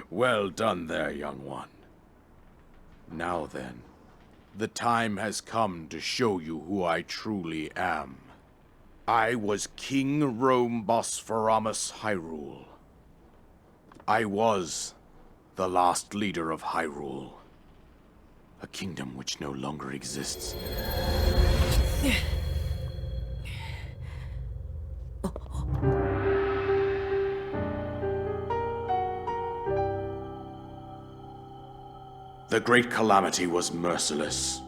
Well done there, young one. Now then, the time has come to show you who I truly am. I was King Rhombospheramus Hyrule. I was the last leader of Hyrule. A kingdom which no longer exists. The Great Calamity was merciless.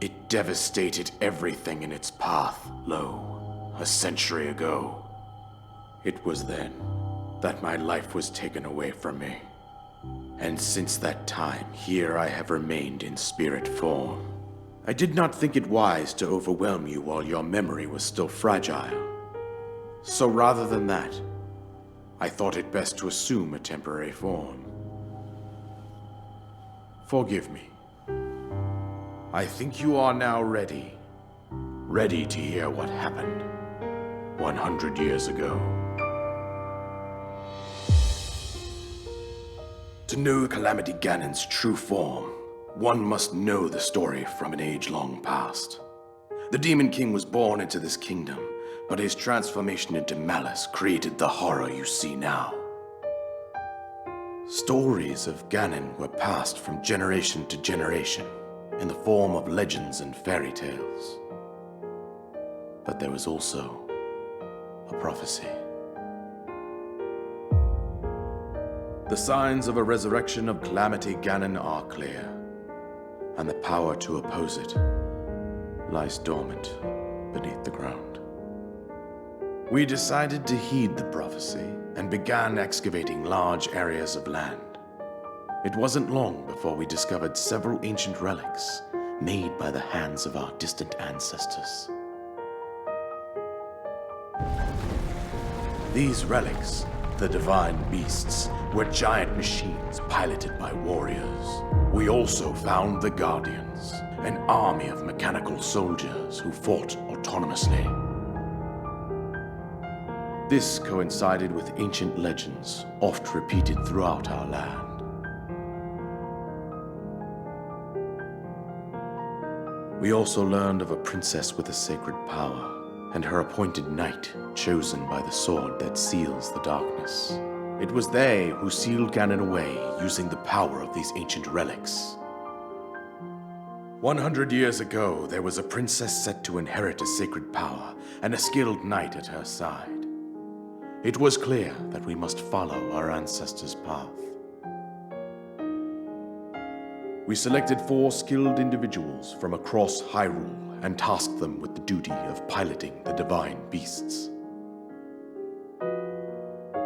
It devastated everything in its path, lo, a century ago. It was then that my life was taken away from me. And since that time, here I have remained in spirit form. I did not think it wise to overwhelm you while your memory was still fragile. So rather than that, I thought it best to assume a temporary form. Forgive me. I think you are now ready. Ready to hear what happened 100 years ago. To know Calamity Ganon's true form, one must know the story from an age long past. The Demon King was born into this kingdom, but his transformation into malice created the horror you see now. Stories of Ganon were passed from generation to generation in the form of legends and fairy tales. But there was also a prophecy. The signs of a resurrection of Calamity Ganon are clear, and the power to oppose it lies dormant beneath the ground. We decided to heed the prophecy and began excavating large areas of land. It wasn't long before we discovered several ancient relics made by the hands of our distant ancestors. These relics, the divine beasts, were giant machines piloted by warriors. We also found the Guardians, an army of mechanical soldiers who fought autonomously. This coincided with ancient legends, oft repeated throughout our land. We also learned of a princess with a sacred power, and her appointed knight, chosen by the sword that seals the darkness. It was they who sealed Ganon away using the power of these ancient relics. 100 years ago, there was a princess set to inherit a sacred power, and a skilled knight at her side. It was clear that we must follow our ancestors' path. We selected 4 skilled individuals from across Hyrule and tasked them with the duty of piloting the divine beasts.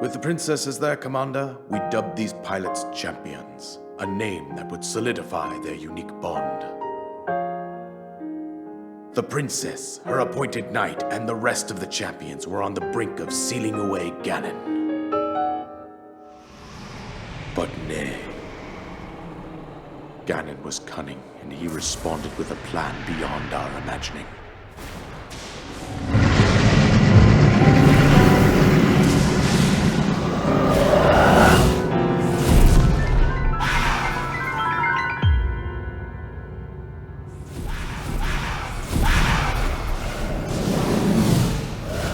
With the princess as their commander, we dubbed these pilots champions, a name that would solidify their unique bond. The princess, her appointed knight, and the rest of the champions were on the brink of sealing away Ganon. But nay. Ganon was cunning, and he responded with a plan beyond our imagining.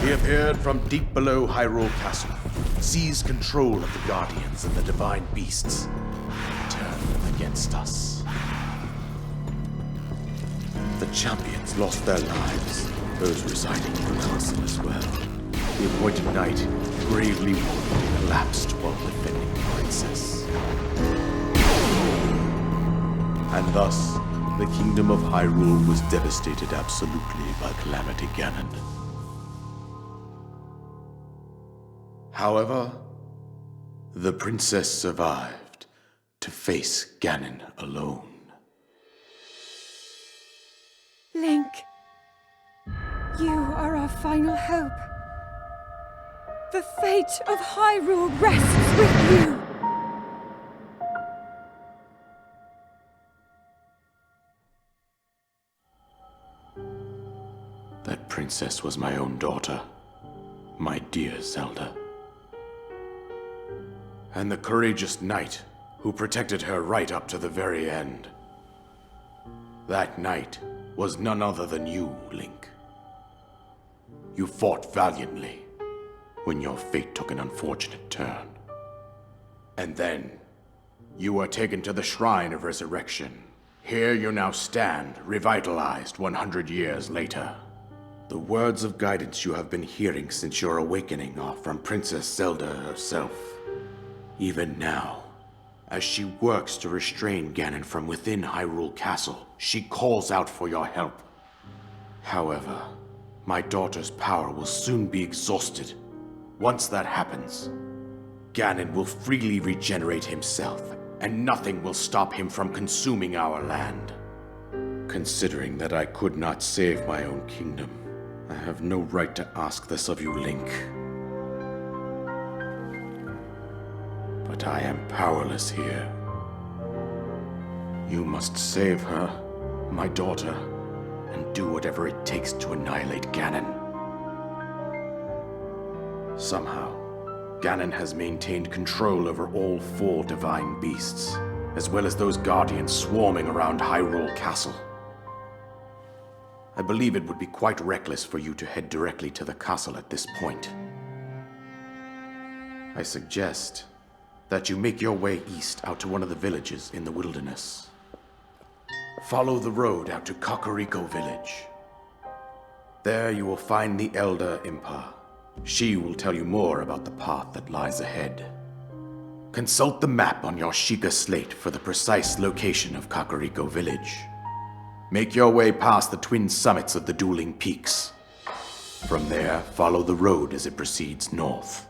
He appeared from deep below Hyrule Castle, seized control of the Guardians and the divine beasts, and turned them against us. The champions lost their lives, those residing in the castle as well. The appointed knight, gravely wounded, collapsed while defending the princess. And thus, the kingdom of Hyrule was devastated absolutely by Calamity Ganon. However, the princess survived to face Ganon alone. Link, you are our final hope. The fate of Hyrule rests with you. That princess was my own daughter, my dear Zelda. and the courageous knight who protected her right up to the very end. That knight was none other than you, Link. You fought valiantly when your fate took an unfortunate turn. And then, you were taken to the Shrine of Resurrection. Here you now stand, revitalized 100 years later. The words of guidance you have been hearing since your awakening are from Princess Zelda herself. Even now, as she works to restrain Ganon from within Hyrule Castle, she calls out for your help. However, my daughter's power will soon be exhausted. Once that happens, Ganon will freely regenerate himself, and nothing will stop him from consuming our land. Considering that I could not save my own kingdom, I have no right to ask this of you, Link. But I am powerless here. You must save her, my daughter, and do whatever it takes to annihilate Ganon. Somehow, Ganon has maintained control over all 4 divine beasts, as well as those guardians swarming around Hyrule Castle. I believe it would be quite reckless for you to head directly to the castle at this point. I suggest that you make your way east out to one of the villages in the wilderness. Follow the road out to Kakariko Village. There you will find the Elder Impa. She will tell you more about the path that lies ahead. Consult the map on your Sheikah slate for the precise location of Kakariko Village. Make your way past the twin summits of the dueling peaks. From there, follow the road as it proceeds north.